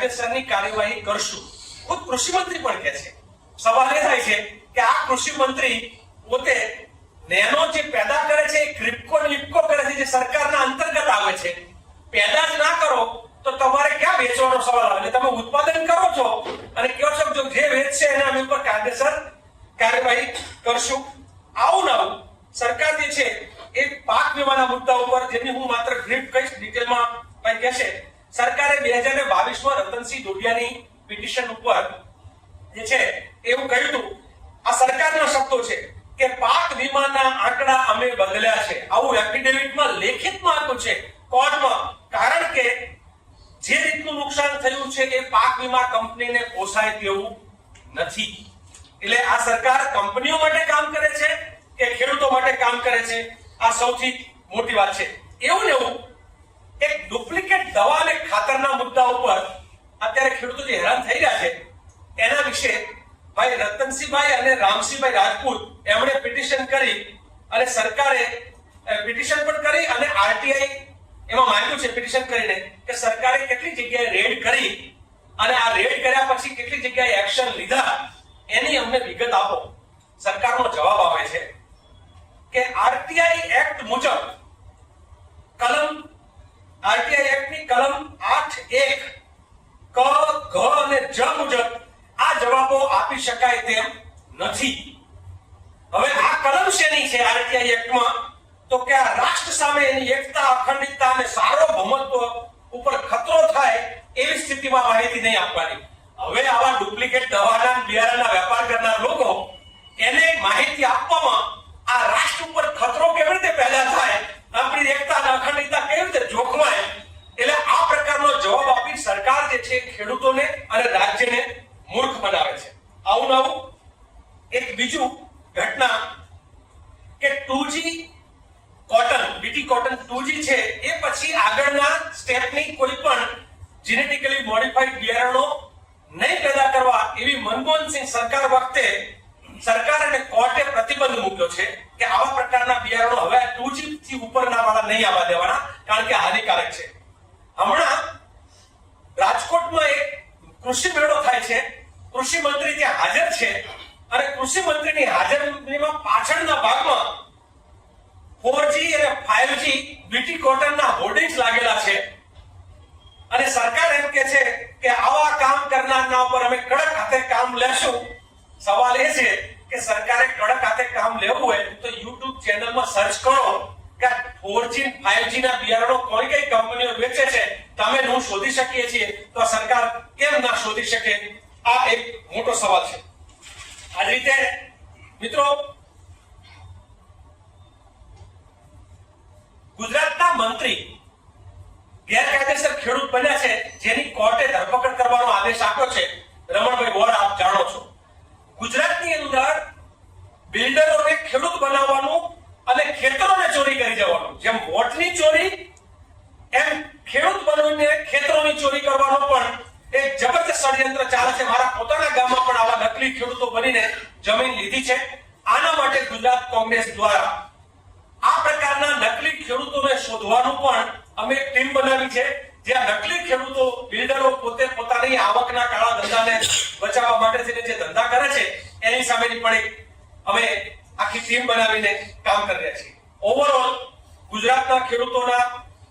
કાયદેસરની કાર્યવાહી કરશું. ખુદ કૃષિ મંત્રી પણ કહે છે. સવાલ એ થાય છે કે આ કૃષિ મંત્રી પોતે નેનો જે પેદા કરે છે એ ક્રિપ્કો લિપ્કો કરે છે, જે સરકારના અંતર્ગત આવે છે. પેદા જ ના કરો તો તમારે ક્યાં વેચવાનો સવાલ આવે? તમે ઉત્પાદન કરો છો અને કહો છો જો જે વેચશે એના ઉપર કાયદેસર કાર્યવાહી કરશું. આવું ના સરકાર જે છે એ પાક વીમાના મુદ્દા ઉપર, જેની હું માત્ર બ્રીફ કહીશ, ડિટેલમાં કઈ કહેશે. સરકારે 2022માં રતનસિંહ ડોડિયાની પિટિશન ઉપર જે છે એવું કહ્યું હતું, આ સરકારના શબ્દો છે કે પાક વીમાના આંકડા અમે બદલ્યા છે. આવું એફિડેવિટમાં લેખિતમાં આપ્યું છે કોર્ટમાં. કારણ કે જે રીતનું નુકસાન થયું છે એ પાક વીમા કંપનીને પોસાય તેવું નથી. એટલે આ સરકાર કંપનીઓ માટે કામ કરે છે કે ખેડૂતો માટે કામ કરે છે, આ સૌથી મોટી વાત છે. એવું ને એવું એક ડુપ્લિકેટ દવા અને ખાતરના મુદ્દા ઉપર અત્યારે ખેડૂતો જે હેરાન થઈ રહ્યા છે એના વિશે ભાઈ રતનસિંહભાઈ અને રામસિંહભાઈ રાજપૂત એમણે પિટિશન કરી અને સરકારે પિટિશન પણ કરી અને આરટીઆઈ એમાં માંગ્યું છે પિટિશન કરીને કે સરકારે કેટલી જગ્યાએ રેડ કરી અને આ રેડ કર્યા પછી કેટલી જગ્યાએ એક્શન લીધા એની અમને વિગત આપો. સરકારનો જવાબ આવે છે કે આરટીઆઈ એક્ટ મુજબ આરટીઆઈ એક્ટની કલમ 8(1) ક, ઘ અને જ મુજબ આ જવાબો આપી શકાય તેમ નથી. હવે આ કલમ શેની છે આરટીઆઈ એક્ટમાં? તો કે આ રાષ્ટ્ર સામે એની એકતા, અખંડિતતા અને સાર્વભૌમત્વ ઉપર ખતરો થાય એવી સ્થિતિમાં માહિતી નહીં આપવાની. હવે આવા ડુપ્લિકેટ દવાના બિયારણના વેપાર કરનાર લોકો એને માહિતી આપવામાં આ રાષ્ટ્ર ઉપર ખતરો કેવી રીતે પેદા થાય, આપણી એકતા અને અખંડિતતા કેવી રીતે જોખમાય, એટલે આ પ્રકારનો જવાબ આપી સરકાર જે છે ખેડૂતોને અને રાજ્યને મૂર્ખ બનાવે છે. આવું નવું એક બીજું ઘટના કે 2G cotton, BT cotton 2G છે એ પછી આગળના સ્ટેપની કોઈ પણ જેનેટિકલી મોડિફાઈડ બિયારણો નહીં પેદા કરવા એવી મનમોહનસિંહ સરકાર વખતે સરકાર અને કોર્ટે પ્રતિબંધ મૂક્યો છે કે આવા પ્રકારના બિયારણો હવે 2G થી ઉપરના વાળા નહીં આવવા દેવાના, કારણ કે હાનિકારક છે. હમણાં રાજકોટમાં એક કૃષિ મેળો થાય છે, કૃષિ મંત્રી ત્યાં હાજર છે અને કૃષિ મંત્રીની હાજરીમાં પાછળના ભાગમાં 4G અને 5G બીટી કોટનના હોર્ડિંગ્સ લાગેલા છે અને સરકાર એમ કે છે કે આવા કામ કરનારના ઉપર અમે કડક હાથે કામ લેશું. સવાલ એ છે કે સરકારે કડક હાથે કામ લેવું હોય તો YouTube ચેનલમાં સર્ચ કરો કે 4G 5G ના બિયારણો કઈ કઈ કંપનીઓ વેચે છે, તમે હું શોધી શકીએ છીએ તો સરકાર કેમ ના શોધી શકે? આ એક મોટો સવાલ છે. આ રીતે મિત્રો ગુજરાતના મંત્રી ગેરકાયદેસર ખેડૂત બન્યા છે, જેની કોર્ટે ધરપકડ કરવાનો આદેશ આપ્યો છે. રમણભાઈ વોરા, આપ જાણો છો ગુજરાતની અંદર બિલ્ડરોને ખેડૂત બનાવવાનું અને ખેતરોને ચોરી કરી જવાનું, જેમ વોટની ચોરી એમ ખેડૂત બનીને ખેતરોની ચોરી કરવાનો પણ એક જબરદસ્ત ષડયંત્ર ચાલે છે. મારા પોતાના ગામમાં પણ આવા નકલી ખેડૂતો બનીને જમીન લીધી છે. આના માટે ગુજરાત કોંગ્રેસ દ્વારા આ પ્રકારના નકલી ખેડૂતોને શોધવાનું પણ અમે એક ટીમ બનાવી છે, જ્યાં નકલી ખેડૂતો, બિલ્ડરો પોતે પોતાની આવકના કાળા ધંધાને બચાવવા માટે જે ધંધા કરે છે એની સામેની પણ એક અમે આખી ટીમ બનાવીને કામ કરી રહ્યા છીએ. ઓવરઓલ ગુજરાતના ખેડૂતોના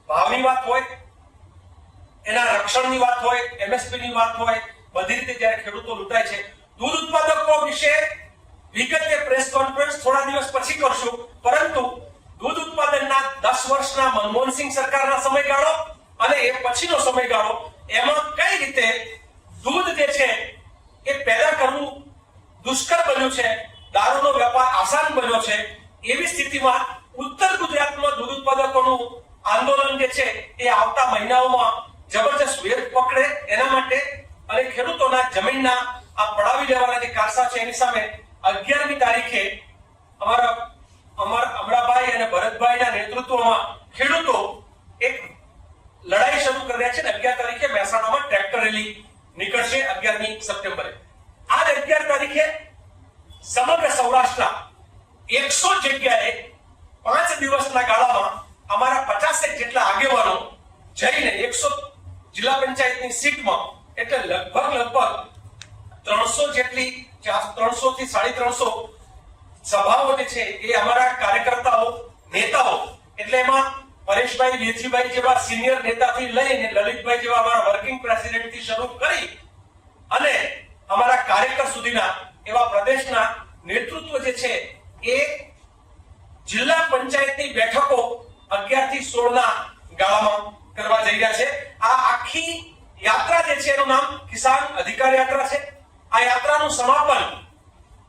ભાવની વાત હોય, એના રક્ષણની વાત હોય, MSP ની વાત હોય, બધી રીતે જ્યારે ખેડૂતો લૂંટાય છે. દૂધ ઉત્પાદકો વિશે વિગતે પ્રેસ કોન્ફરન્સ થોડા દિવસ પછી કરશું, પરંતુ દૂધ ઉત્પાદનના 10 વર્ષના મનમોહનસિંહ સરકારના સમયગાળો અને એ પછીનો સમયગાળો, એમાં કઈ રીતે દૂધ જે છે એ પેદા કરવું દુષ્કર બન્યું છે, દારૂનો વેપાર આસાન બન્યો છે, એવી સ્થિતિમાં ઉત્તર ગુજરાતમાં દૂધ ઉત્પાદકોનું આંદોલન જે છે એ આવતા મહિનાઓમાં જબરજસ્ત વેગ પકડે એના માટે અને ખેડૂતોના જમીનના આ પડાવી દેવાના જે કારસા છે એની સામે 11મી તારીખે અમારા અમરાભાઈ અને ભરતભાઈના નેતૃત્વમાં ખેડૂતો એક લડાઈ શરૂ કરી રહ્યા છે. 11 તારીખે મહેસાણામાં ટ્રેક્ટર રેલી નીકળશે 11મી સપ્ટેમ્બરે. આ 11 તારીખે સમગ્ર સૌરાષ્ટ્રના 100 જગ્યાએ 5 દિવસના ગાળામાં અમારા 50 જેટલા આગેવાનો જઈને 100 જિલ્લા પંચાયતની સીટમાં એટલે લગભગ 300 જેટલી 300 થી 350 સભાઓ જે છે એ અમારા કાર્યકર્તાઓ નેતાઓ એટલે એમાં પરેશભાઈ વેચીભાઈ જેવા સિનિયર નેતાથી લઈને લલિતભાઈ જેવા અમારા વર્કિંગ પ્રેસિડેન્ટ થી શરૂ કરી અને અમારા કાર્યકર સુધીના એવા પ્રદેશના નેતૃત્વ જે છે એ જિલ્લા પંચાયતની બેઠકો 11 થી 16 ના ગાળામાં કરવા જઈ રહ્યા છે. આ આખી યાત્રા જે છે એનું નામ કિસાન અધિકાર યાત્રા છે. આ યાત્રાનું સમાપન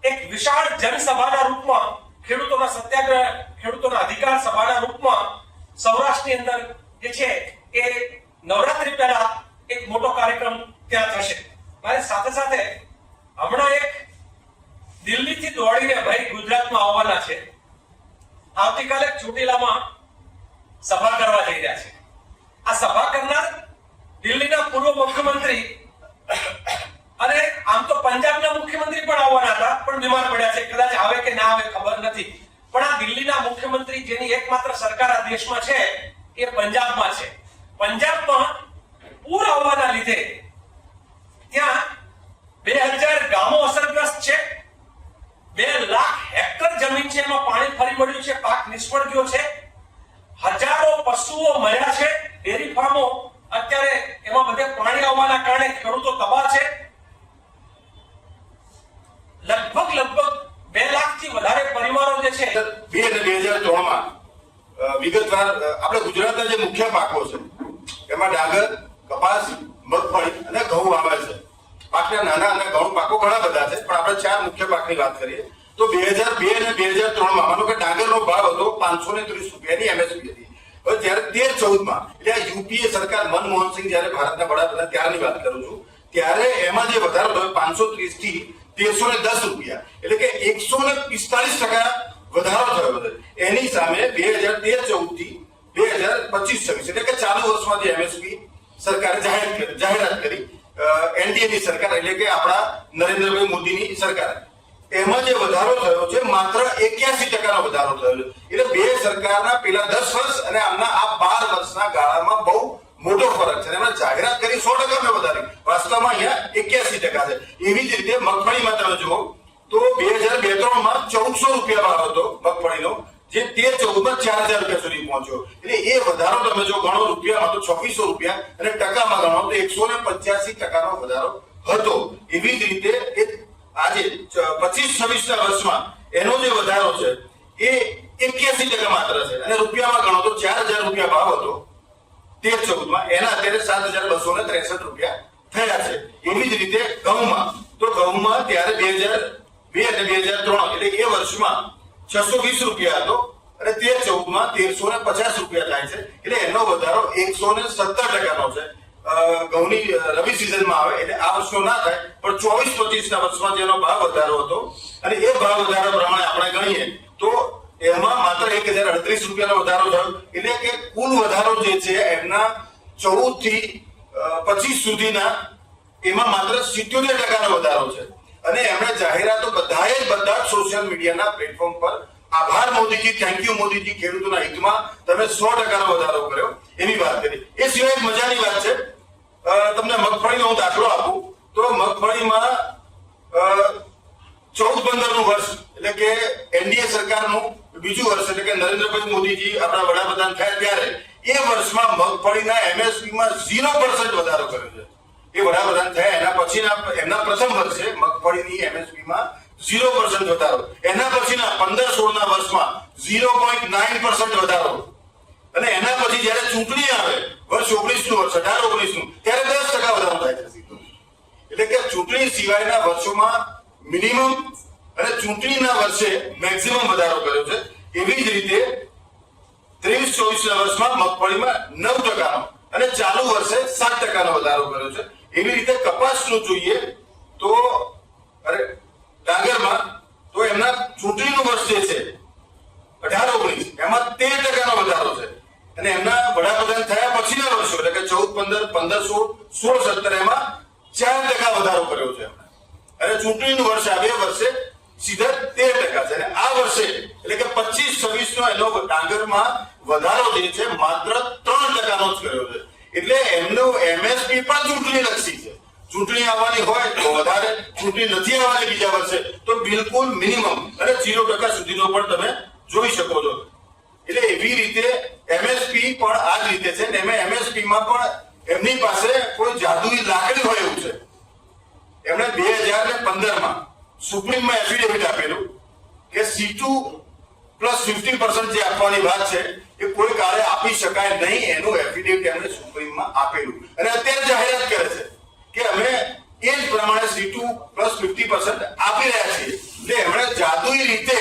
એક વિશાળ જનસભાના રૂપમાં ખેડૂતોના સત્યાગ્રહ ખેડૂતોના અધિકાર સભાના રૂપમાં સૌરાષ્ટ્રની અંદર જે છે એ નવરાત્રી પહેલા એક મોટો કાર્યક્રમ ત્યાં થશે. મારી સાથે સાથે હમણાં એક દિલ્હીથી દોડીને ભાઈ ગુજરાતમાં આવવાના છે. આવતીકાલે ચોટીલામાં સભા કરવા જઈ રહ્યા છે. આ સભા કરનાર દિલ્હીના પૂર્વ મુખ્યમંત્રી અને આમ તો પંજાબના મુખ્યમંત્રી પણ આવવાના હતા પણ બીમાર પડ્યા છે. કદાચ આવે કે ના આવે ખબર નથી. પણ આ દિલ્હીના મુખ્યમંત્રી જેની એકમાત્ર સરકાર આ દેશમાં છે એ પંજાબમાં છે. પંજાબમાં પૂર આવવાના લીધે ત્યાં 2000 ગામો અસરગ્રસ્ત છે. 2 લાખ હેક્ટર જમીન છે એમાં પાણી ફરી વળ્યું છે. પાક નિષ્ફળ ગયો છે. હજારો પશુઓ મર્યા છે. ડેરી ફાર્મો અત્યારે એમાં બધે પાણી આવવાના કારણે ખેડૂતો તબાહ છે. લગભગ 2 લાખથી વધારે પરિવારો જે છે 2003 માં વિગતવાર આપણે ગુજરાતના જે મુખ્ય પાકો છે એમાં ડાંગર, કપાસ, મગફળી અને ઘઉં આવે છે. પાકના નાના અને ઘઉં પાકો ઘણા બધા છે પણ આપણે 4 મુખ્ય પાકની વાત કરીએ તો 2002 અને 2003 માં માનો કે ડાંગરનો ભાવ હતો 530 રૂપિયાની એમએસપી હતી. હવે જ્યારે 13-14 માં એટલે યુપીએ સરકાર મનમોહનસિંહ જ્યારે ભારતના વડાપ્રધાન ત્યારની વાત કરું છું ત્યારે એમાં જે વધારો થયો 530 થી 1310 રૂપિયા એટલે કે 145% વધારો થયો છે. એની સામે 2013-14 થી 2025-26 એટલે કે ચાલુ વર્ષમાં જે એમએસપી સરકારે જાહેરાત કરી એનડીએની સરકાર એટલે કે આપણા નરેન્દ્રભાઈ મોદીની સરકાર એમાં જે વધારો થયો છે માત્ર 81% વધારો થયો છે. એટલે બે સરકારના પેલા 10 વર્ષ અને આમના આ 12 વર્ષના ગાળામાં બહુ મોટો ફરક છે. એમણે જાહેરાત કરી 100% વધારી, વાસ્તવમાં અહીંયા 81% છે. એવી જ રીતે મગફળીમાં તમે જુઓ તો 2002-03 માં 1400 રૂપિયા ભાવ હતો મગફળીનો, જે 13-14 માં 4000 રૂપિયા સુધી પહોંચ્યો. એટલે એ વધારો તમે જો ગણો રૂપિયામાં તો 2600 રૂપિયા અને ટકામાં ગણો તો 185% નો વધારો હતો. એવી જ રીતે આજે 25-26 ના વર્ષમાં એનો જે વધારો છે એ 81% માત્ર છે અને રૂપિયામાં ગણો તો 4000 રૂપિયા ભાવ હતો 13-14 માં, એના અત્યારે 7263 રૂપિયા થયા છે. એવી જ રીતે ઘઉંમાં ત્યારે 2002 અને 2003 એટલે એ વર્ષમાં 620 રૂપિયા હતો અને 13-14 માં 1350 રૂપિયા થાય છે. એટલે એનો વધારો 117% નો છે. ઘઉંની રવિ સિઝનમાં આવે એટલે આ વર્ષનો ના થાય પણ 24-25 ના વર્ષમાં જેનો ભાવ વધારો હતો અને એ ભાવ વધારા પ્રમાણે આપણે ગણીએ તો એમાં માત્ર 1038 રૂપિયાનો વધારો થયો. એટલે કે કુલ વધારો જે છે એમના 14 થી 25 સુધીના એમાં માત્ર 77% નો વધારો છે. અને એમણે જાહેરાતો બધા સોશિયલ મીડિયાના પ્લેટફોર્મ પર આભાર મોદીજી, થેન્ક યુ મોદીજી, ખેડૂતોના હિતમાં તમે 100% નો વધારો કર્યો એવી વાત કરી. એ સિવાય મજાની વાત છે, તમને મગફળીનો હું દાખલો આપું તો મગફળીમાં 14-15 નું વર્ષ એટલે કે એનડીએ સરકારનું બીજું વર્ષ એટલે કે નરેન્દ્રભાઈ મોદીજી આપણા વડાપ્રધાન થયા ત્યારે એ વર્ષમાં મગફળીના એમએસપીમાં 0% વધારો કર્યો છે. એ વડાપ્રધાન થયા એના પછીના એમના પ્રથમ વર્ષે મગફળીની એમએસપીમાં 0% વધારો, એના પછીના 15-16 ના વર્ષમાં 0.9% વધારો અને એના પછી જયારે ચૂંટણી આવે વર્ષ 19 નું વર્ષ 18-19 નું ત્યારે 10% વધારો થાય છે. એટલે કે ચૂંટણી સિવાયના વર્ષોમાં મિનિમમ અને ચૂંટણીના વર્ષે મેક્સિમમ વધારો કર્યો છે. એવી જ રીતે 23-24 ના વર્ષમાં મગફળીમાં 9% નો અને ચાલુ વર્ષે 7% નો વધારો કર્યો છે. એવી રીતે કપાસનું જોઈએ તો ડાંગરમાં તો એમના ચૂંટણીનું વર્ષ જે છે 18-19 એમાં 13% નો વધારો છે અને એમના વડાપ્રધાન થયા પછીના વર્ષો એટલે કે 14-15, 15-16, 16-17 એમાં 4% વધારો કર્યો છે અને ચૂંટણીનું વર્ષ આ બે વર્ષે સીધા 13% છે. અને આ વર્ષે એટલે કે 25-26 નો એનો ડાંગરમાં વધારો જે છે માત્ર 3% નો જ કર્યો છે. એટલે એમનું એમએસપી પણ ચૂંટણી લક્ષી છે. ચૂંટણી આવવાની હોય તો વધારે, ચૂંટણી નથી આવવાની બીજા વર્ષે તો બિલકુલ મિનિમમ અને 0% સુધીનો પણ તમે જોઈ શકો છો. એટલે એવી રીતે એમએસપી પણ આ જ રીતે છે ને એમએસપી માં પણ એમની પાસે કોઈ જાદુઈ લાકડી હોય એવું છે. એમણે 2015માં સુપ્રીમમાં એફિડેવિટ આપેલું કે C2 પ્લસ 50% જે આપવાની વાત છે એ કોઈ કાળે આપી શકાય નહીં, એનું એફિડેવિટ એમણે સુપ્રીમમાં આપેલું અને અત્યારે જાહેરાત કરે છે કે અમે એ જ પ્રમાણે C2 પ્લસ 50% આપી રહ્યા છીએ. એટલે એમણે જાદુઈ રીતે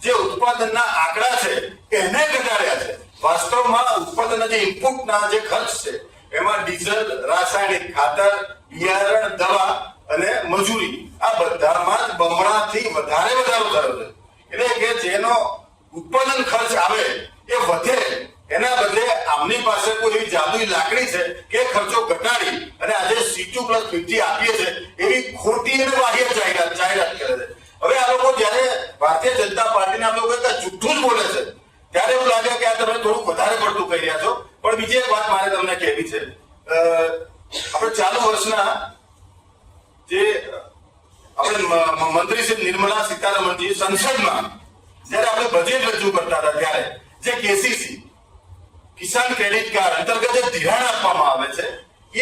જે ઉત્પાદનના આંકડા છે એને ઘટાડ્યા છે. વાસ્તવમાં ઉત્પાદનના જે ઇનપુટના જે ખર્ચ છે એમાં ડીઝલ, રાસાયણિક ખાતર, બિયારણ, દવા અને મજૂરી આ બધામાં જ બમણાથી વધારે વધારો થયો છે. એટલે કે જેનો ઉત્પાદન ખર્ચ આવે એ વધે, એના બદલે આમની પાસે કોઈ એવી જાદુઈ લાકડી છે કે ખર્ચો ઘટાડી અને આજે C2 પ્લસ 50 આપીએ છે એવી ખોટી અને વાહિયાત જાહેરાત કરે છે. હવે આ લોકો જયારે ભારતીય જનતા પાર્ટીના લોકો જુઠ્ઠું જ બોલે છે ત્યારે એવું લાગે કે આ તમે થોડું વધારે પડતું કહી રહ્યા છો. પણ બીજી એક વાત મારે તમને કહેવી છે. આપણે ચાલુ વર્ષના જે આપણે મંત્રી શ્રી નિર્મલા સીતારમણજી સંસદમાં જયારે આપણે બજેટ રજૂ કરતા હતા ત્યારે જે કેસીસી કિસાન ક્રેડિટ કાર્ડ અંતર્ગત જે ધિરાણ આપવામાં આવે છે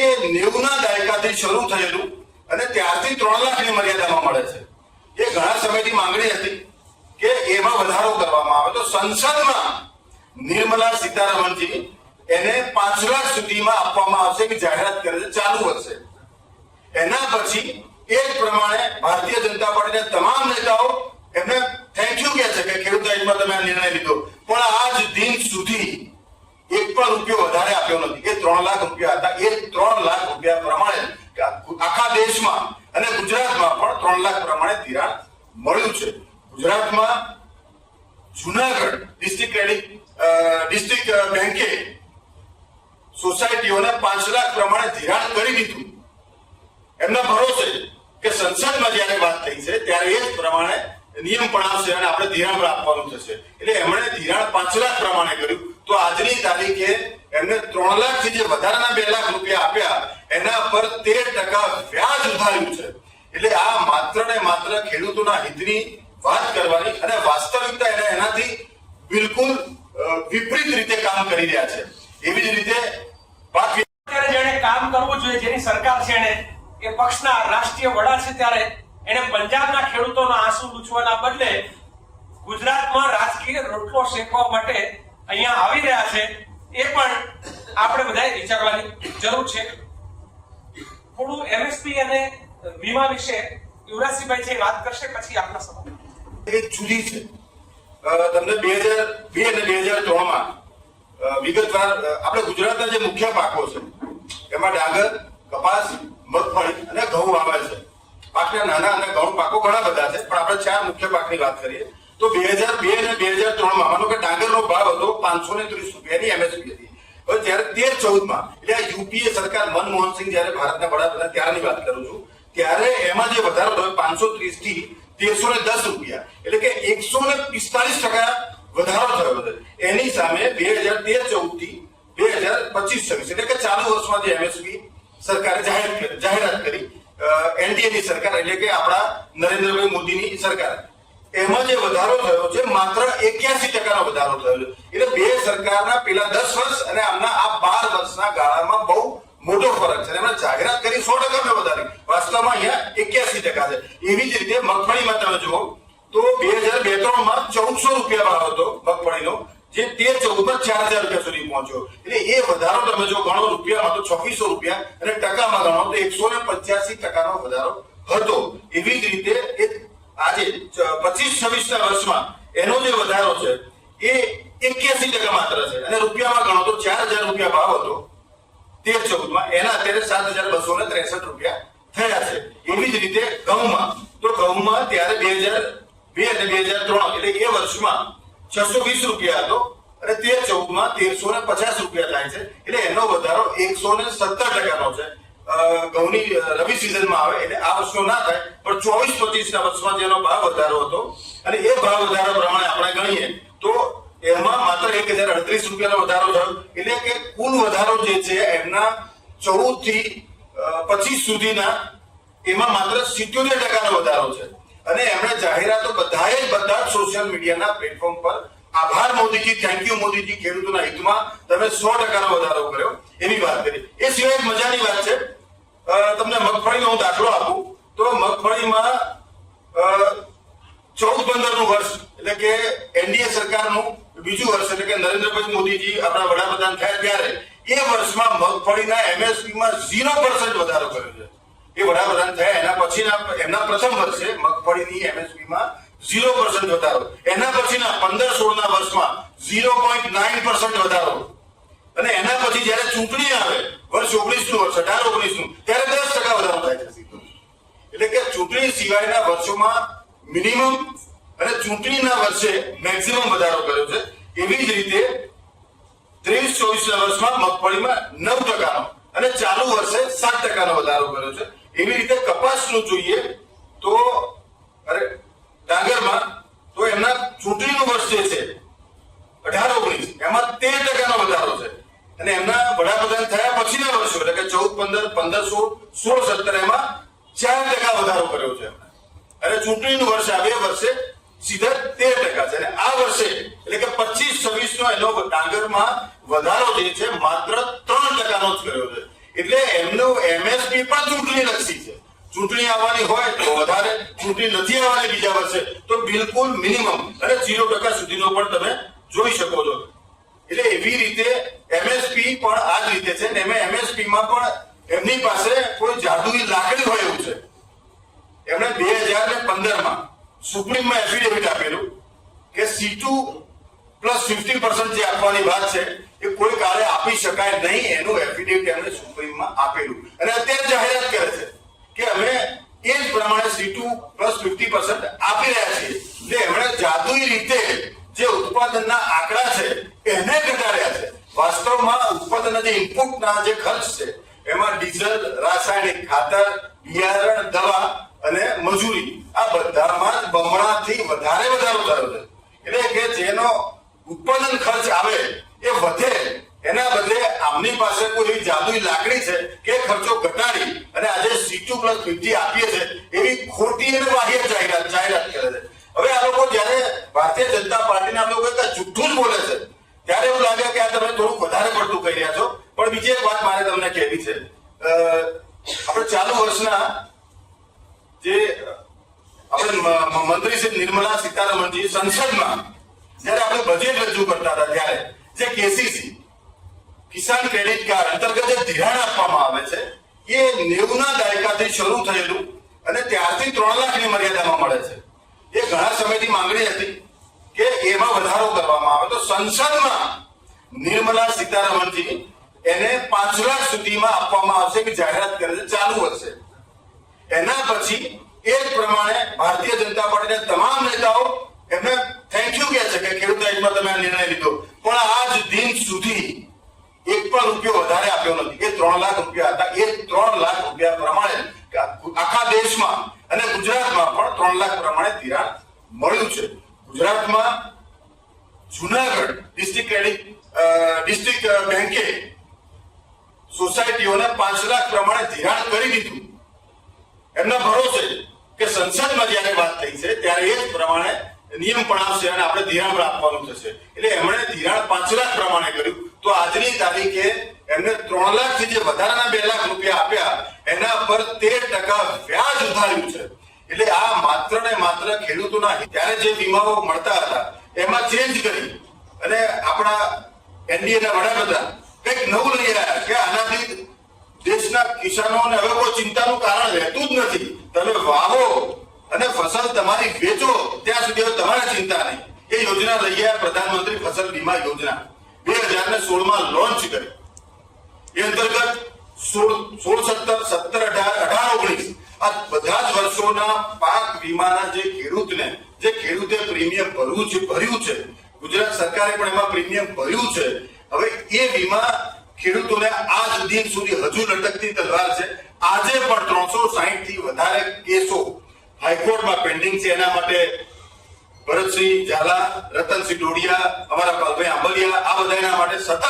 એ 90ના દાયકાથી શરૂ થયેલું અને ત્યારથી 3 લાખની મર્યાદામાં મળે છે. એ ઘણા સમયથી માંગણી હતી કે એમાં વધારો કરવામાં આવે તો સંસદમાં નિર્મલા સીતારમણજી એને 5 લાખ સુધીમાં આપવામાં આવશે કે જાહેરાત કરે છે ચાલુ વર્ષે. એના પછી એ જ પ્રમાણે ભારતીય જનતા પાર્ટીના તમામ નેતાઓ એમને થેન્ક યુ કહે છે કે ખેડૂત હિતમાં તમે આ નિર્ણય લીધો, પણ આજ દિન સુધી એક પણ રૂપિયો વધારે આપ્યો નથી. એ 3 લાખ રૂપિયા હતા, એ 3 લાખ રૂપિયા પ્રમાણે આખા દેશમાં અને ગુજરાતમાં પણ 3 લાખ પ્રમાણે ધિરાણ મળ્યું છે. ગુજરાતમાં જુનાગઢ ડિસ્ટ્રિક્ટ બેંકે સોસાયટીઓને 5 લાખ પ્રમાણે ધિરાણ કરી દીધું. એમના ભરોસે કે સંસદમાં જયારે વાત થઈ છે ત્યારે એ જ પ્રમાણે નિયમ પણ આવશે અને આપણે ધિરાણ પણ આપવાનું થશે. એટલે એમણે ધિરાણ 5 લાખ પ્રમાણે કર્યું. તો આજની તારીખે એમને 3 લાખથી જે વધારાના 2 લાખ રૂપિયા આપ્યા એના પર 13% વ્યાજ ઉધાર્યું છે. એટલે આ માત્ર ને માત્ર ખેડૂતોના હિતની વાત કરવાની અને વાસ્તવિકતા એનાથી બિલકુલ વિપરીત રીતે કામ કરી રહ્યા છે. એવી જ રીતે જેને કામ કરવું જોઈએ, જેની સરકાર છે એને એ પક્ષના રાષ્ટ્રીય વડા છે, ત્યારે એને પંજાબના ખેડૂતોના આંસુ લૂછવાના બદલે ગુજરાતમાં રાજકીય રોટલો શેકવા માટે અહીંયા આવી રહ્યા છે. એ પણ આપણે બધાએ વિચારવાની જરૂર છે. થોડું એમએસપી અને વીમા વિશે યુવરાજસિંહભાઈ છે વાત કરશે, પછી આપના સવાલ. એ જુદી છે. તમને 2002 અને 2003માં વિગતવાર આપણે ગુજરાતના જે મુખ્ય પાકો છે એમાં ડાંગર, કપાસ, મગફળી અને ઘઉં વાવે છે. પાકના નાના અને ઘઉં પાકો ઘણા બધા છે, પણ આપણે 4 મુખ્ય પાકની વાત કરીએ તો 2002 અને 2003માં માનો કે ડાંગરનો ભાવ હતો 530 રૂપિયાની એમએસપી હતી. હવે જ્યારે 13-14માં એટલે આ યુપીએ સરકાર મનમોહનસિંહ જયારે ભારતના વડાપ્રધાન ત્યારની વાત કરું છું ત્યારે એમાં જે વધારો થયો 530 થી 1310 રૂપિયા, એટલે કે 145% વધારો થયો છે. એની સામે 2013-14 થી 2025-26 એટલે કે ચાલુ વર્ષમાં જે એમએસપી સરકારે જાહેરાત કરી એનડીએ ની સરકાર એટલે કે આપણા નરેન્દ્રભાઈ મોદીની સરકાર, એમાં જે વધારો થયો છે માત્ર 81% વધારો થયો છે. એટલે બે સરકારના પેલા 10 વર્ષ અને આમના આ 12 વર્ષના ગાળામાં બહુ મોટો ફરક છે. એમણે જાહેરાત કરી 100% વધારી, વાસ્તવમાં અહીંયા 81% છે. એવી જ રીતે મગફળીમાં તમે જુઓ તો 2002-03માં 1400 રૂપિયા ભાવ હતો મગફળીનો, જે 13-14માં 4000 રૂપિયા સુધી પહોંચ્યો. એટલે એ વધારો તમે જો ગણો રૂપિયામાં તો 2600 રૂપિયા અને ટકામાં ગણો તો 185%નો વધારો હતો. એવી જ રીતે આજે 25-26ના વર્ષમાં એનો જે વધારો છે એ 81% માત્ર છે અને રૂપિયામાં ગણો તો 4000 રૂપિયા ભાવ હતો 13-14માં, એના અત્યારે 7263 રૂપિયા થયા છે. એવી જ રીતે ઘઉંમાં ત્યારે 2002 અને 2003 એટલે એ વર્ષમાં 620 રૂપિયા હતો અને 13-14માં 1350 રૂપિયા થાય છે. એટલે એનો વધારો 117%નો છે. ઘઉંની રવિ સિઝનમાં આવે એટલે આ વર્ષનો ના થાય, પણ 24-25ના વર્ષમાં જેનો ભાવ વધારો હતો અને એ ભાવ વધારા પ્રમાણે આપણે ગણીએ તો એમાં માત્ર 1038 રૂપિયાનો વધારો થયો. એટલે કે કુલ વધારો જે છે એમના 14 થી 25 સુધીના એમાં માત્ર 77% વધારો છે. અને એમણે જાહેરાતો બધા સોશિયલ મીડિયાના પ્લેટફોર્મ પર આભાર મોદીજી, થેન્ક યુ મોદીજી, ખેડૂતોના હિતમાં તમે 100% વધારો કર્યો એવી વાત કરી. એ સિવાય એક મજાની વાત છે, તમને મગફળીનો હું દાખલો આપું તો મગફળીમાં 14-15નું વર્ષ એટલે કે એનડીએ સરકારનું બીજું વર્ષ એટલે કે નરેન્દ્રભાઈ મોદીજી આપણા વડાપ્રધાન થયા ત્યારે એ વર્ષમાં મગફળીના એમએસપીમાં 0% વધારો કર્યો છે. એ વડાપ્રધાન થયા એના પછીના એમના પ્રથમ વર્ષે મગફળીની એમએસપીમાં 0% વધારો, એના પછીના 15-16ના વર્ષમાં 0.9% વધારો, અને એના પછી જયારે ચૂંટણી આવે વર્ષ 19નું વર્ષ 18-19નું ત્યારે 10% વધારો થાય છે. એટલે કે ચૂંટણી સિવાયના વર્ષોમાં મિનિમમ અને ચૂંટણીના વર્ષે મેક્સિમમ વધારો કર્યો છે. એવી જ રીતે 23-24ના વર્ષમાં મગફળીમાં 9%નો અને ચાલુ વર્ષે 7%નો વધારો કર્યો છે. એવી રીતે કપાસનું જોઈએ તો ડાંગરમાં તો એમના ચૂંટણીનું વર્ષ જે છે 18-19 એમાં 13%નો વધારો છે, અને એમના વડાપ્રધાન થયા પછીના વર્ષો એટલે કે 14-15, 15-16, 16-17 એમાં 4% વધારો કર્યો છે. અને ચૂંટણીનું વર્ષ આવે એ વર્ષે સીધા 13% છે. અને આ વર્ષે એટલે કે 25-26 નો એનો ડાંગરમાં વધારો જે છે માત્ર 3%નો જ કર્યો છે. એટલે એમનું એમએસપી પણ ચૂંટણી લક્ષી છે. ચૂંટણી આવવાની હોય તો વધારે, ચૂંટણી નથી આવવાની બીજા વર્ષે તો બિલકુલ મિનિમમ અને 0% સુધીનો પણ તમે જોઈ શકો છો. એટલે એવી રીતે એમએસપી પણ આ જ રીતે છે. ને એમાં એમએસપી માં પણ એમની પાસે કોઈ જાદુઈ લાકડી હોય એવું છે. એમણે 2015માં સુપ્રીમમાં એફિડેવિટ આપેલું કે C2 પ્લસ 50% જે આપવાની વાત છે એ કોઈ કાળે આપી શકાય નહીં, એનું એફિડેવિટ એમણે સુપ્રીમમાં આપેલું. અને અત્યારે જાહેરાત કરે છે કે અમે એ જ પ્રમાણે C2 પ્લસ 50% આપી રહ્યા છીએ. એટલે એમણે જાદુઈ રીતે જે ઉત્પાદનના આંકડા છે એને ઘટાડ્યા છે. વાસ્તવમાં ઉત્પાદનના જે ઇનપુટના જે ખર્ચ છે એમાં ડીઝલ, રાસાયણિક ખાતર, બિયારણ, દવા અને મજૂરી આ બધામાં જ બમણાથી વધારે વધારો થયો છે. એટલે કે જેનો ઉત્પાદન ખર્ચ આવે એ વધે, એના બદલે આમની પાસે કોઈ એવી જાદુઈ લાકડી છે કે ખર્ચો ઘટાડી અને આજે C2 પ્લસ 50 આપીએ છે એવી ખોટી અને બાહ્ય જાહેરાત કરે છે. હવે આ લોકો જયારે ભારતીય જનતા પાર્ટીના લોકો જુઠ્ઠું જ બોલે છે ત્યારે એવું લાગે કે આ તમે થોડું વધારે પડતું કહી રહ્યા છો. પણ બીજી એક વાત મારે તમને કહેવી છે. આપણે ચાલુ વર્ષના જે આપણે મંત્રી શ્રી નિર્મલા સીતારમણજી સંસદમાં જયારે આપણે બજેટ રજૂ કરતા હતા ત્યારે જે કેસીસી કિસાન ક્રેડિટ કાર્ડ અંતર્ગત જે ધિરાણ આપવામાં આવે છે એ 90ના દાયકાથી શરૂ થયેલું અને ત્યારથી 3 લાખની મર્યાદામાં મળે છે. એ ઘણા સમયથી માંગણી હતી કે એમાં વધારો કરવામાં આવે તો સંસદમાં નિર્મલા સીતારમણજી એને 5 લાખ સુધીમાં આપવામાં આવશે કે જાહેરાત કરે છે ચાલુ વર્ષે. એના પછી એ જ પ્રમાણે ભારતીય જનતા પાર્ટીના તમામ નેતાઓ એમને થેન્ક યુ કહે છે કે ખેડૂત હિતમાં તમે આ નિર્ણય લીધો, પણ આજ દિન સુધી એક પણ રૂપિયો વધારે આપ્યો નથી. એ 3 લાખ રૂપિયા હતા. એ 3 લાખ રૂપિયા પ્રમાણે આખા દેશમાં અને ગુજરાતમાં પણ 3 લાખ પ્રમાણે ધિરાણ મળ્યું છે. ગુજરાતમાં જુનાગઢ ડિસ્ટ્રિક્ટ બેંકે સોસાયટીઓને 5 લાખ પ્રમાણે ધિરાણ કરી દીધું. એમના ભરોસે કે સંસદમાં જયારે વાત થઈ છે ત્યારે એ જ પ્રમાણે નિયમ પણ આવશે અને આપણે ધિરાણ પણ આપવાનું થશે. એટલે એમણે ધિરાણ 5 લાખ પ્રમાણે કર્યું. તો આજની તારીખે એમને 3 લાખથી જે વધારાના 2 લાખ રૂપિયા આપ્યા એના પર 13% વ્યાજ ઉધાર્યું છે. એટલે આ માત્ર ને માત્ર ખેડૂતોના ત્યારે જે વીમાઓ મળતા હતા એમાં ચેન્જ કરી અને આપણા એનડીએના વડાપ્રધાન કંઈક નવું લઈ આવ્યા કે આનાથી દેશના કિસાનોને હવે કોઈ ચિંતાનું કારણ રહેતું જ નથી. તમે વાવો અને ફસલ તમારી વેચો ત્યાં સુધી હવે તમારે ચિંતા નહીં. એ યોજના લઈ આવ્યા પ્રધાનમંત્રી ફસલ વીમા યોજના 2016માં લોન્ચ કરી. એ અંતર્ગત 16, 17, 17, 18, 19 આ બધા જ વર્ષોના પાક વીમાના જે ખેડૂતે પ્રીમિયમ ભર્યું છે ગુજરાત સરકારે પણ એમાં પ્રીમિયમ ભર્યું છે. હવે એ વીમા ખેડૂતોને આજ દિન સુધી હજુ લટકતી તલવાર છે. આજે પણ 360 થી વધારે કેસો હાઈકોર્ટમાં પેન્ડિંગ છે. એના માટે ભરતસિંહ ઝાલા, રતનસિંહ ડોડિયા, અમારા પાલભાઈ આંબલિયા આ બધા એના માટે સતત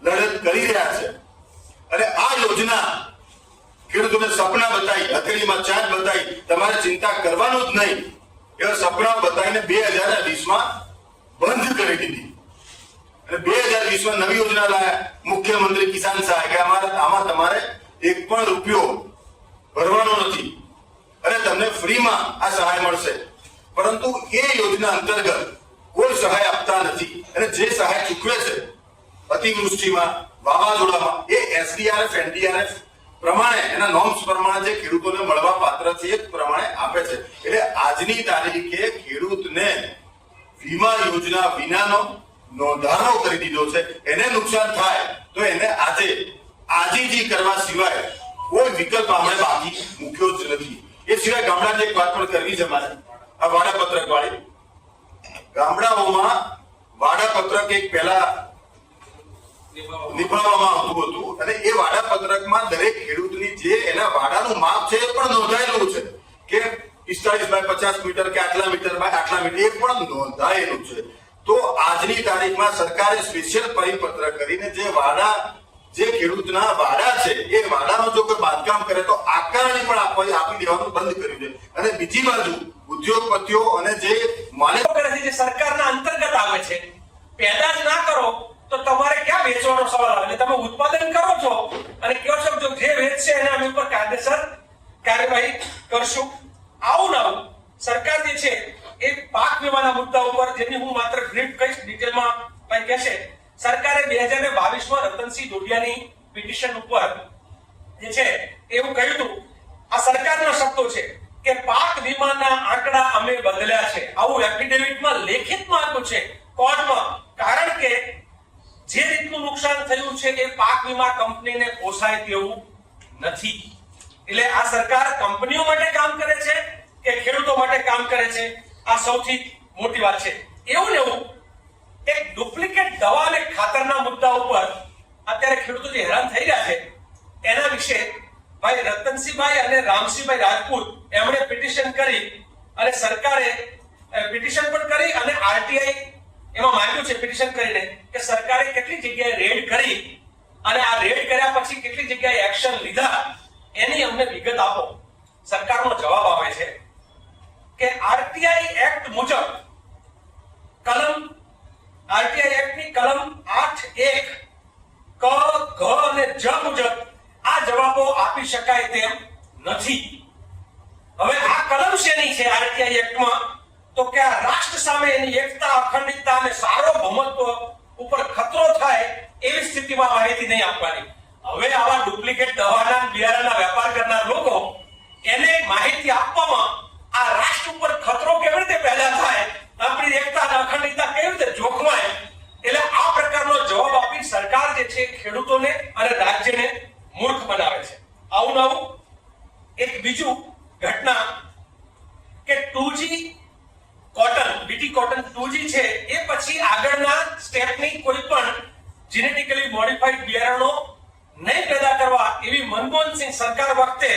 લડત કરી રહ્યા છે. અને આ યોજના ખેડૂતોને સપના બતાવી, હથેળીમાં ચાંદ બતાવી, તમારે ચિંતા કરવાનું જ નહીં એવા સપના બતાવીને 2020માં બંધ કરી દીધી. અને 2020માં નવી યોજના લાયા, મુખ્યમંત્રી કિસાન સહાય, કે આમાં તમારે એક પણ રૂપિયો ભરવાનો નથી અને તમને ફ્રીમાં આ સહાય મળશે. પરંતુ એ યોજના અંતર્ગત કોઈ સહાય આપતા નથી અને જે સહાય ચૂકવે છે અતિવૃષ્ટિમાં, વાવાઝોડામાં, એ એસડીઆરએફ, એનડીઆરએફ પ્રમાણે, એના નોર્મ્સ પ્રમાણે જે ખેડૂતોને મળવા પાત્ર છે એ પ્રમાણે આપે છે. એટલે આજની તારીખે ખેડૂતને વીમા યોજના વિનાનો નોંધારો કરી દીધો છે. એને નુકસાન થાય તો એને આજીજી કરવા સિવાય કોઈ વિકલ્પ આપણે બાકી મૂક્યો જ નથી. એ સિવાય ગામડાની એક વાત પણ કરવી છે મારે, આ વાડાપત્રક વાળી. ગામડાઓમાં વાડાપત્રક એક પહેલા નિભાવવામાં આવતું હતું અને એ વાડાપત્રકમાં દરેક ખેડૂતની જે એના વાડાનું માપ છે એ પણ નોંધાયેલું છે કે 45 બાય 50 મીટર કે આટલા મીટર બાય આટલા મીટર, એ પણ નોંધાયેલું છે. તો આજની તારીખમાં સરકારે સ્પેશિયલ પરિપત્ર કરીને જે ખેડૂતના વાડા છે એ વાડાનો જો કોઈ બાંધકામ કરે તો આકારણી પણ આપી દેવાનું બંધ કર્યું છે. અને બીજી બાજુ ઉદ્યોગપતિઓ અને જે માલિકો જે સરકારના અંતર્ગત આવે છે, પેદા જ ના કરો તો તમારે ક્યાં વેચવાનો સવાલ આવે? તમે ઉત્પાદન કરો છો અને કહો છો જો જે વેચશે એના અમે ઉપર કાયદેસર કાર્યવાહી કરશું. આવું ના સરકાર જે છે એ પાક વીમાના મુદ્દા ઉપર, જેની હું માત્ર બ્રીફ કહીશ, ડિટેલમાં કઈ કહેશે. સરકારે 2022માં રતનસિંહ ડોડિયાની પિટિશન ઉપર જે છે એવું કહ્યું હતું, આ સરકારના શબ્દો છે કે પાક વીમાના આંકડા અમે બદલ્યા છે. આવું એફિડેવિટમાં લેખિતમાં આપ્યું છે કોર્ટમાં. કારણ કે જે રીતનું નુકસાન થયું છે એ પાક વીમા કંપનીને પોસાય તેવું નથી. એટલે આ સરકાર કંપનીઓ માટે કામ કરે છે કે ખેડૂતો માટે કામ કરે છે, આ સૌથી મોટી વાત છે. એવું ને એવું એક ડુપ્લિકેટ દવા અને ખાતરના મુદ્દા ઉપર અત્યારે ખેડૂતો જે હેરાન થઈ રહ્યા છે એના વિશે ભાઈ રતનસિંહભાઈ અને રામસિંહભાઈ રાજપૂત એમણે પિટિશન કરી અને સરકારે પિટિશન પણ કરી અને આરટીઆઈ એમાં માંગ્યું છે પિટિશન કરીને કે સરકારે કેટલી જગ્યાએ રેડ કરી અને આ રેડ કર્યા પછી કેટલી જગ્યાએ એક્શન લીધા એની અમને વિગત આપો. સરકારનો જવાબ આવે છે કે આરટીઆઈ એક્ટ મુજબ આરટીઆઈ એક્ટની કલમ 8(1) ક, ઘ અને જ મુજબ આ જવાબો આપી શકાય તેમ નથી. હવે આ કલમ શેની છે આરટીઆઈ એક્ટમાં? તો કે આ રાષ્ટ્ર સામે એની એકતા, અખંડિતતા અને સાર્વભૌમત્વ ઉપર ખતરો થાય એવી સ્થિતિમાં માહિતી નહીં આપવાની. હવે આવા ડુપ્લિકેટ દવાના બિયારણના વેપાર કરનાર લોકો એને માહિતી આપવામાં આ રાષ્ટ્ર ઉપર ખતરો કેવી રીતે પેદા થાય, આપણી એકતા અને અખંડિતતા કેવી રીતે જોખમાય, એટલે આ પ્રકારનો જવાબ આપી સરકાર જે છે ખેડૂતોને અને રાજ્યને મૂર્ખ બનાવે છે. આવું નવું એક બીજું ઘટના કે 2G cotton, BT cotton 2G છે એ પછી આગળના સ્ટેપની કોઈ પણ જેનેટિકલી મોડિફાઈડ બિયારણો નહીં પેદા કરવા એવી મનમોહનસિંહ સરકાર વખતે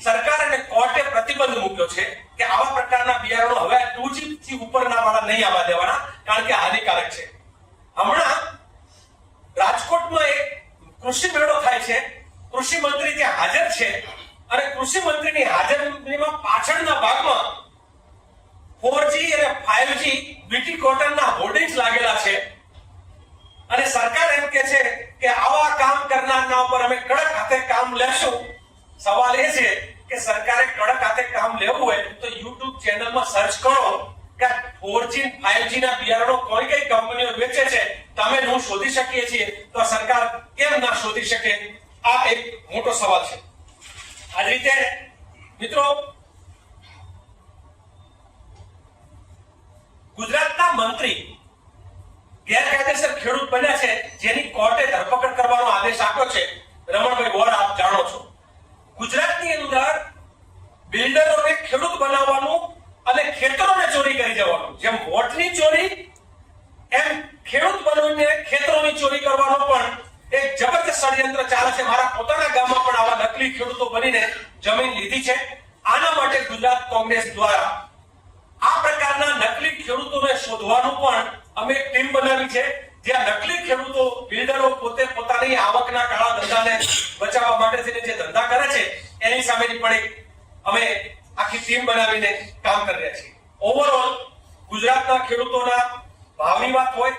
સરકાર અને કોર્ટે પ્રતિબંધ મૂક્યો છે કે આવા પ્રકારના બિયારણો હવે 2G થી ઉપરના વાળા નહીં આવવા દેવાના, કારણ કે હાનિકારક છે. હમણાં રાજકોટમાં એક કૃષિ મેળો થાય છે, કૃષિ મંત્રી ત્યાં હાજર છે અને કૃષિ મંત્રીની હાજરીમાં પાછળના ભાગમાં 4G અને 5G બીટી કોટનના હોર્ડિંગ્સ લાગેલા છે અને સરકાર એમ કે છે કે આવા કામ કરનારના ઉપર અમે કડક હાથે કામ લેશું. સવાલ એ છે કે સરકારે કડક હાથે કામ લેવું હોય તો YouTube ચેનલમાં સર્ચ કરો કે 4G 5G ના બિયારણો કઈ કઈ કંપનીઓ વેચે છે, તમે હું શોધી શકીએ છીએ તો સરકાર કેમ ના શોધી શકે? આ એક મોટો સવાલ છે. આ રીતે મિત્રો ગુજરાતના મંત્રી ગેરકાયદેસર ખેડૂત બન્યા છે, જેની કોર્ટે ધરપકડ કરવાનો આદેશ આપ્યો છે, રમણભાઈ વોરા, આપ જાણો છો. ગુજરાતની અંદર બિલ્ડરોને ખેડૂત બનાવવાનું અને ખેતરોને ચોરી કરી જવાનું, જેમ વોટની ચોરી એમ ખેડૂત બનીને ખેતરોની ચોરી કરવાનો પણ એક જબરદસ્ત ષડયંત્ર ચાલે છે. મારા પોતાના ગામમાં પણ આવા નકલી ખેડૂતો બનીને જમીન લીધી છે. આના માટે ગુજરાત કોંગ્રેસ દ્વારા આ પ્રકારના નકલી ખેડૂતોને શોધવાનું પણ અમે એક ટીમ બનાવી છે જ્યાં નકલી ખેડૂતો બિલ્ડરો પોતે પોતાની આવકના કાળા ધંધાને બચાવવા માટે થઈને જે ધંધા કરે છે એની સામેની પણ એક અમે આખી ટીમ બનાવીને કામ કરી રહ્યા છીએ. ઓવરઓલ ગુજરાતના ખેડૂતોના ભાવની વાત હોય,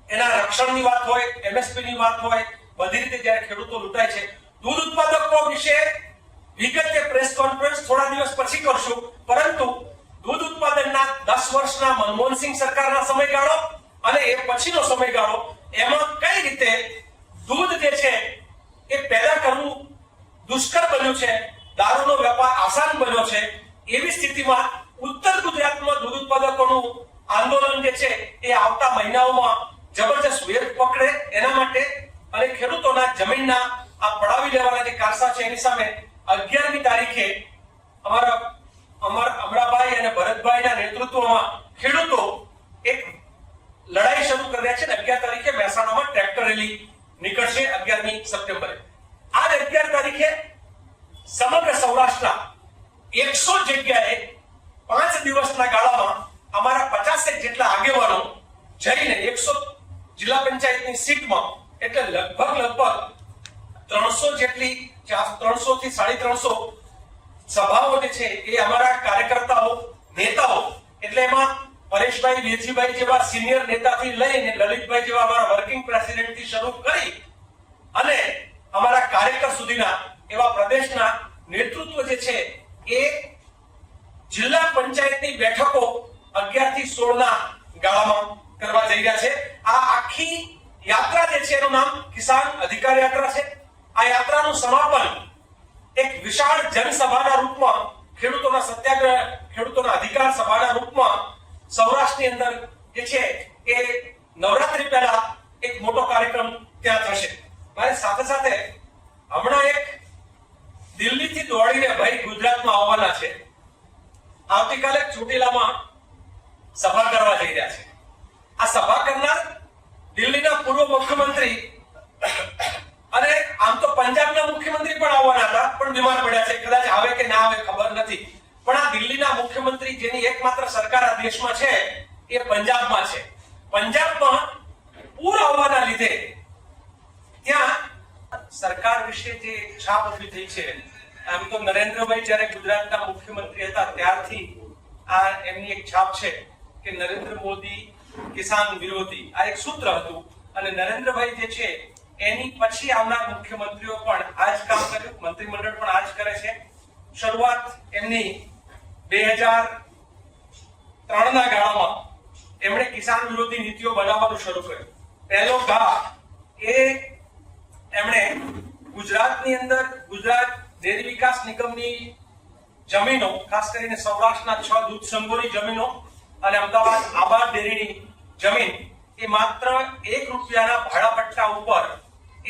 એના રક્ષણની વાત હોય, એમએસપી ની વાત હોય, બધી રીતે જ્યારે ખેડૂતો લૂંટાય છે, દૂધ ઉત્પાદકો વિશે વિગતે પ્રેસ કોન્ફરન્સ થોડા દિવસ પછી કરશું. પરંતુ દૂધ ઉત્પાદનના 10 વર્ષના મનમોહનસિંહ સરકારના સમયગાળો અને એ પછીનો સમયગાળો, એમાં કઈ રીતે દૂધ જે છે એ પેદા કરવું દુષ્કર બન્યું છે, દારૂનો વેપાર આસાન બન્યો છે, એવી સ્થિતિમાં ઉત્તર ગુજરાતમાં દૂધ ઉત્પાદકોનું આંદોલન જે છે એ આવતા મહિનાઓમાં જબરજસ્ત વેગ પકડે એના માટે અને ખેડૂતોના જમીનના આ પડાવી લેવાના જે કારસા છે એની સામે 11મી તારીખે અમારા અમરાભાઈ અને ભરતભાઈના નેતૃત્વમાં ખેડૂતો એક લડાઈ શરૂ કરી રહ્યા છે. 11 તારીખે મહેસાણામાં ટ્રેક્ટર રેલી નીકળશે 11મી સપ્ટેમ્બરે. આ 11 તારીખે સમગ્ર સૌરાષ્ટ્રના 100 જગ્યાએ 5 દિવસના ગાળામાં અમારા 50 જેટલા આગેવાનો જઈને 100 જિલ્લા પંચાયતની સીટમાં એટલે લગભગ 300 જેટલી 300 થી 350 સભાઓ જે છે એ અમારા કાર્યકર્તાઓ નેતાઓ એટલે એમાં પરેશભાઈ વેજીભાઈ જેવા સિનિયર નેતાથી લઈને લલિતભાઈ જેવા અમારા વર્કિંગ પ્રેસિડેન્ટ થી શરૂ કરી અને અમારા કાર્યકર સુધીના એવા પ્રદેશના નેતૃત્વ જે છે એ જિલ્લા પંચાયતની બેઠકો 11 થી 16 ના ગાળામાં કરવા જઈ રહ્યા છે. આ આખી યાત્રા જે છે એનું નામ કિસાન અધિકાર યાત્રા છે. આ યાત્રાનું સમાપન એક વિશાળ જનસભાના રૂપમાં ખેડૂતોના સત્યાગ્રહ, ખેડૂતોના અધિકાર સભાના રૂપમાં સૌરાષ્ટ્રની અંદર જે છે એ નવરાત્રી પહેલા એક મોટો કાર્યક્રમ ત્યાં થશે. મારી સાથે સાથે હમણાં એક દિલ્હીથી દોડીને ભાઈ ગુજરાતમાં આવવાના છે. આવતીકાલે ચોટીલામાં સભા કરવા જઈ રહ્યા છે. આ સભા કરનાર દિલ્હીના પૂર્વ મુખ્યમંત્રી અને આમ તો પંજાબના મુખ્યમંત્રી પણ આવવાના હતા પણ બીમાર પડ્યા છે. કદાચ આવે કે ના આવે ખબર નથી. પણ આ દિલ્હીના મુખ્યમંત્રી જેની એકમાત્ર સરકાર આ દેશમાં છે એ પંજાબમાં છે. પંજાબમાં પૂર આવવાના લીધે ત્યાં સરકાર વિશે જે છાપ ઉભી થઈ છે, આમ તો નરેન્દ્રભાઈ જ્યારે ગુજરાતના મુખ્યમંત્રી હતા ત્યારથી આ એમની એક છાપ છે કે નરેન્દ્ર મોદી કિસાન વિરોધી, આ એક સૂત્ર હતું. અને નરેન્દ્રભાઈ જે છે એની પછી આવનાર મુખ્યમંત્રીઓ પણ આ જ કામ કર્યું, મંત્રીમંડળ પણ આ જ કરે છે. શરૂઆત એમની 2003 ના ગાળામાં એમણે કિસાન વિરોધી નીતિઓ બનાવવાનું શરૂ કર્યું. પહેલો ઘા એ એમણે ગુજરાતની અંદર ગુજરાત ડેરી વિકાસ નિગમની જમીનો, ખાસ કરીને સૌરાષ્ટ્રના 6 દૂધ સંઘોની જમીનો અને અમદાવાદ આબાદ ડેરીની જમીન એ માત્ર ₹1 ભાડા પટ્ટા ઉપર એ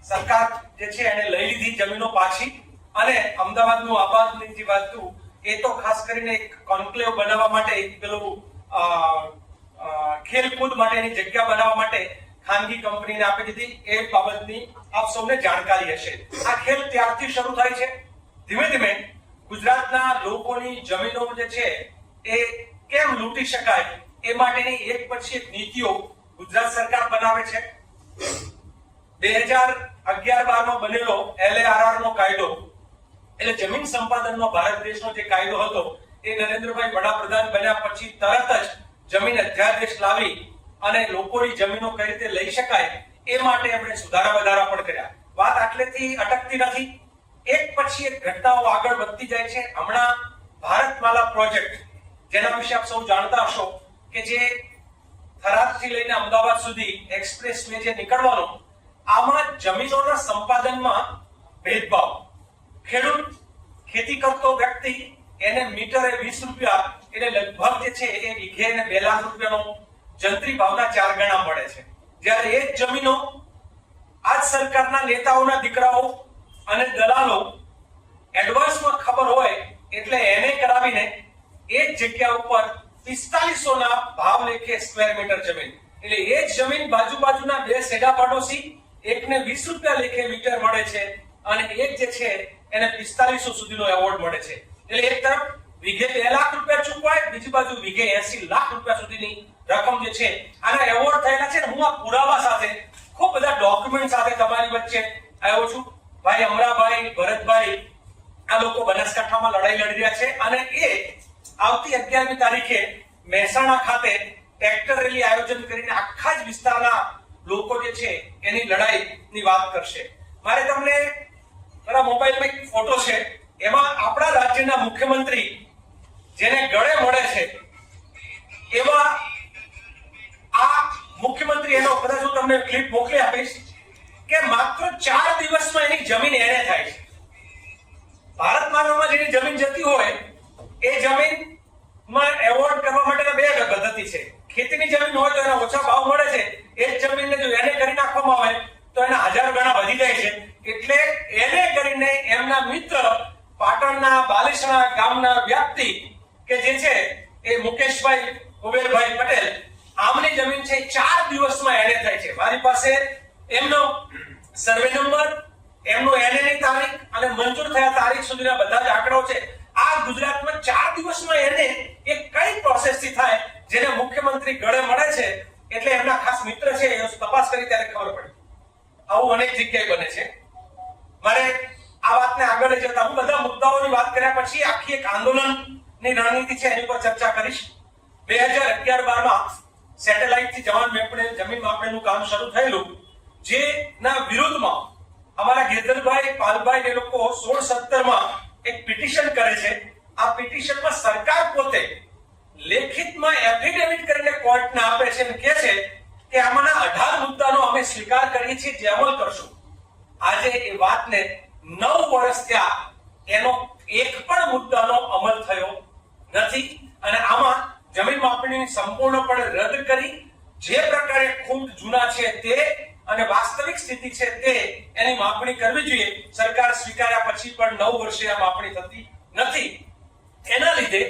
સરકાર જે છે એને લઈ લીધી જમીનો પાછી. અને અમદાવાદનું આબાદની જે વાત એ તો ખાસ કરીને એક કોન્ક્લેવ બનાવવા માટે, એક પેલું ખેલકૂદ માટેની જગ્યા બનાવવા માટે ખાનગી કંપનીને આપી દીધી. એ બાબતની આપ સૌને જાણકારી હશે. આ ખેલ ત્યારથી શરૂ થાય છે. ધીમે ધીમે ગુજરાતના લોકોની જમીનો જે છે એ કેમ લૂંટી શકાય એ માટેની એક પછી એક નીતિઓ ગુજરાત સરકાર બનાવે છે. 2011-12 માં બનેલો LARR નો કાયદો એટલે જમીન સંપાદનનો ભારત દેશનો જે કાયદો હતો એ નરેન્દ્રભાઈ વડાપ્રધાન બન્યા પછી તરત જ જમીન અધ્યાદેશ લાવી અને લોકોની જમીનો કઈ રીતે લઈ શકાય એ માટે એમણે સુધારા વધારા પણ કર્યા. વાત આટલેથી અટકતી નથી. એક પછી એક ઘટનાઓ આગળ વધતી જાય છે. હમણાં ભારતમાલા પ્રોજેક્ટ, જેના વિશે આપ સૌ જાણતા હશો કે જે થરાદથી લઈને અમદાવાદ સુધી એક્સપ્રેસ વે જે નીકળવાનો, આમાં જમીનોના સંપાદનમાં ભેદભાવ. ખેડૂત ખેતી કરતો વ્યક્તિ એને મીટરે ₹20 એટલે લગભગ જે છે એ વીઘે ને ₹2 લાખ જંત્રી ભાવના 4 ગણા મળે છે. જ્યારે એ જ જમીનો આજ સરકારના નેતાઓના દીકરાઓ અને દલાલો એડવાન્સમાં ખબર હોય એટલે એને કરાવીને એ જ જગ્યા ઉપર 4500 ના ભાવ લેખે સ્ક્વેર મીટર જમીન, એટલે એ જ જમીન બાજુબાજુના 2 સેડા પાડોશી એકને ₹20 લેખે મીટર મળે છે અને એક જે છે એને 4500 સુધીનો એવોર્ડ મળે છે. એટલે એક તરફ વીઘે 2 લાખ રૂપિયા ચૂકવાય, બીજી બાજુ વીઘે 80 લાખ રૂપિયા સુધીની રકમ જે છે આના એવોર્ડ થયેલા છે. હું આ પુરાવા સાથે ખૂબ બધા ડોક્યુમેન્ટ સાથે તમારી વચ્ચે આવ્યો છું. ભાઈ અમરાભાઈ, ભરતભાઈ આ લોકો બનાસકાંઠામાં લડાઈ લડી રહ્યા છે અને એ આવતી 11મી તારીખે મહેસાણા ખાતે ટ્રેક્ટર રેલી આયોજન કરીને આખા જ વિસ્તારના લોકો જે છે એની લડાઈની વાત કરશે. મારે તમને મારા મોબાઈલમાં એક ફોટો છે, એમાં આપણા રાજ્યના મુખ્યમંત્રી જેને ગળે મળે છે એવા આ મુખ્યમંત્રી, એનો કદાચ હું તમને ક્લિપ મોકલી આપીશ કે માત્ર 4 દિવસમાં એની જમીન એને થાય છે. ભારત માનવમાં જેની જમીન જતી હોય એ જમીનમાં એવોર્ડ કરવા માટેના 2 પદ્ધતિ છે. ખેતીની જમીન હોય તો એના ઓછા ભાવ મળે છે, એ જ જમીનને જો એને કરી નાખવામાં આવે તો એના 1000 ગણા વધી જાય છે. એટલે એને કરીને એમના મિત્ર પાટણના બાલિસણા ગામના વ્યક્તિ કે જે છે એ મુકેશભાઈ કુબેરભાઈ પટેલ, આમની જમીન છે 4 દિવસમાં એને થાય છે. મારી પાસે એમનો સર્વે નંબર, એમનો એને ની તારીખ અને મંજૂર થયા તારીખ સુધીના બધા જ આંકડાઓ છે. આ ગુજરાતમાં 4 દિવસમાં એને એ કઈ પ્રોસેસ થી થાય જેને મુખ્યમંત્રી ગળે મળે છે એટલે એમના ખાસ મિત્ર છે, એ તપાસ કરી ત્યારે ખબર પડી. આવું અનેક જગ્યાએ બને છે. મારે આ વાતને આગળ લઈ જતા હું બધા મુદ્દાઓની વાત કર્યા પછી આખી એક આંદોલનની રણનીતિ છે એની પર ચર્ચા કરીશ. 2011-12માં સેટેલાઇટથી જમીન માપણીનું કામ શરૂ થયેલું, જેના વિરુદ્ધમાં અમારા ગેદરભાઈ, પાલભાઈ એ લોકો 16-17માં એક પિટિશન કરે છે. આ પિટિશનમાં સરકાર પોતે લેખિતમાં એફિડેવિટ કરીને કોર્ટને આપે છે અને કહે છે કે આમાંના 18 મુદ્દાનો અમે સ્વીકાર કરીએ છીએ, જે અમલ કરશું. આજે એ વાતને 9 વર્ષ થયા, એનો એક પણ મુદ્દાનો અમલ થયો નથી અને આમાં જમીન માપણીની સંપૂર્ણપણે રદ કરી જે પ્રકારે ખૂંટ જૂના છે તે અને વાસ્તવિક સ્થિતિ છે તે એની માપણી કરવી જોઈએ. સરકાર સ્વીકાર્યા પછી પણ 9 વર્ષે આ માપણી થતી નથી. એના લીધે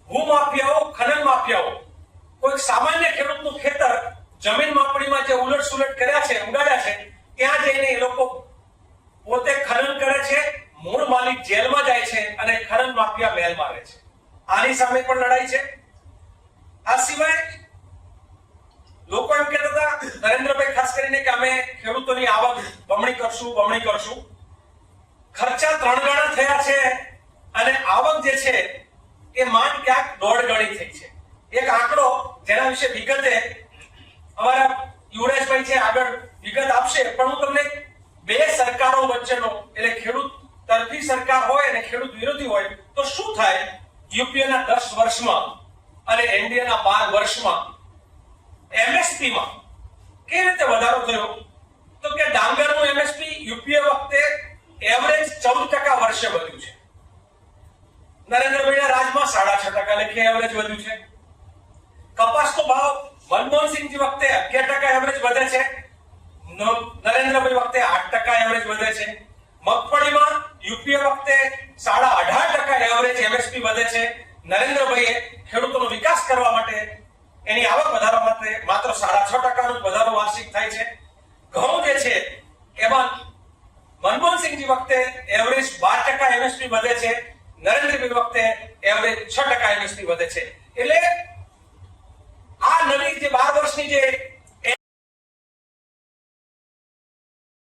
ભૂમાફિયાઓ, ખનન માફિયાઓ કોઈ સામાન્ય ખેડૂતનું ખેતર જમીન માપણીમાં જે ઉલટ-સુલટ કર્યા છે, ઉગાડ્યા છે, ત્યાં જઈને એ લોકો પોતે ખનન કરે છે, મૂળ માલિક જેલમાં જાય છે અને ખનન માફિયા મહેલમાં રહે છે. આની સામે પણ લડાઈ છે. આ સિવાય લોકો એમ કહેતા હતા, નરેન્દ્રભાઈ ખાસ કરીને, કે અમે ખેડૂતોની આવક બમણી કરશું. ખર્ચા 3 ગણા થયા છે અને આવક જે છે એ માંડ ક્યાંક 1.5 ગણી થઈ છે. એક આંકડો જેના વિશે વિગતે અમારા યુવરાજભાઈ છે આગળ વિગત આપશે, પણ હું તમને 2 સરકારો વચ્ચેનો, એટલે ખેડૂત તરફી સરકાર હોય અને ખેડૂત વિરોધી હોય તો શું થાય, યુપીએના 10 વર્ષમાં અને એનડીએના 12 વર્ષમાં એમએસપી માં કેવી રીતે વધારો થયો, તો કે ડાંગરનું એમએસપી યુપીએ વખતે એવરેજ 14% વર્ષે વધ્યું છે. નરેન્દ્રભાઈના રાજમાં 6.5% લેખે એવરેજ વધ્યું છે. કપાસનો ભાવ મનમોહનસિંહજી વખતે 11% એવરેજ વધે છે, નરેન્દ્રભાઈ વખતે 8% એવરેજ વધે છે. મગફળીમાં યુપીએ વખતે 18.5% એવરેજ એમએસપી વધે છે. નરેન્દ્રભાઈએ ખેડૂતોનો વિકાસ કરવા માટે, એની આવક વધારવા માટે માત્ર 6.5% વધારો વાર્ષિક થાય છે. ઘઉં જે છે એમાં મનમોહનસિંહજી વખતે એવરેજ 12% એમએસપી વધે છે, નરેન્દ્રભાઈ વખતે એવરેજ 6% એમએસપી વધે છે. એટલે આ નવી જે 12 વર્ષની જે